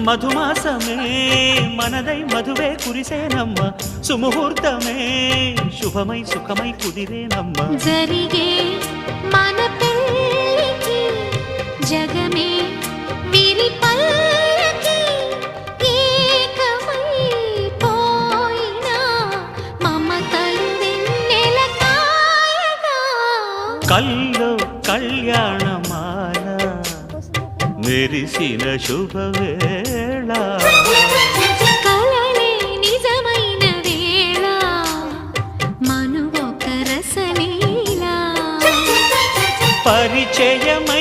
మధుమాసమే మనదై మధువే కురిసేనమ్మ సుముహూర్తమే శుభమై సుఖమై కుదిరేనమ్మ జరిగే మన పెళ్ళికి జగమే వీరి పల్లకి ఏకమై పోయినా మమతలు వెన్నెల కాయగా కల్లో కళ్యాణమాల మెరిసిన శుభవేళ కలలే నిజమైన వేళ మనువొక రసలీల పరిచయమై